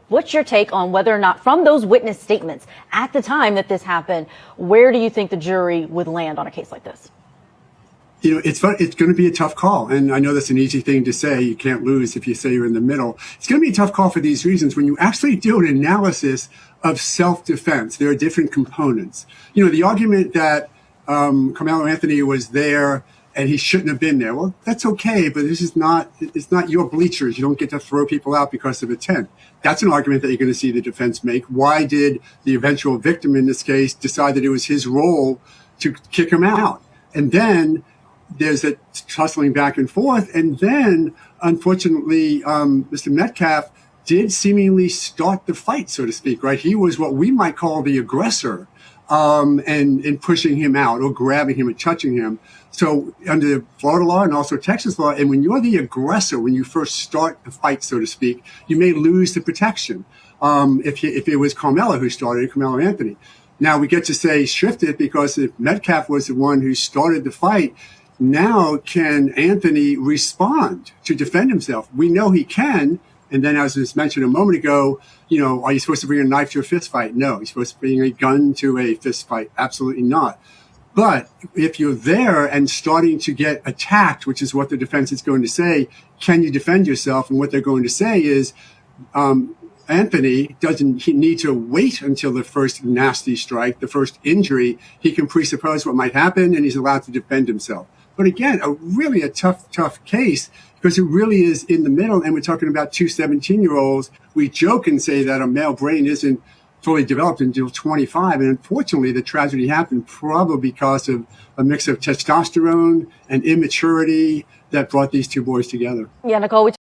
What's your take on whether or not, from those witness statements at the time that this happened, where do you think the jury would land on a case like this? It's fun. It's going to be a tough call. And I know that's an easy thing to say. You can't lose if you say you're in the middle. It's going to be a tough call for these reasons. When you actually do an analysis of self-defense, there are different components. The argument that Carmelo Anthony was there and he shouldn't have been there. Well, that's okay, but it's not your bleachers. You don't get to throw people out because of a tent. That's an argument that you're going to see the defense make. Why did the eventual victim in this case decide that it was his role to kick him out? And then there's a tussling back and forth. And then, unfortunately, Mr. Metcalf did seemingly start the fight, so to speak, right? He was what we might call the aggressor, and pushing him out or grabbing him and touching him. So under Florida law and also Texas law, and when you're the aggressor, when you first start the fight, so to speak, you may lose the protection. If it was Carmelo who started, Carmelo Anthony. Now we get to say shift it, because if Metcalf was the one who started the fight, now can Anthony respond to defend himself? We know he can. And then, as was mentioned a moment ago, are you supposed to bring a knife to a fist fight? No. You're supposed to bring a gun to a fist fight? Absolutely not. But if you're there and starting to get attacked, which is what the defense is going to say, can you defend yourself? And what they're going to say is, Anthony he need to wait until the first nasty strike, the first injury. He can presuppose what might happen, and he's allowed to defend himself. But again, really a tough case, because it really is in the middle, and we're talking about two 17-year-olds. We joke and say that a male brain isn't fully developed until 25, and unfortunately, the tragedy happened probably because of a mix of testosterone and immaturity that brought these two boys together. Yeah, Nicole,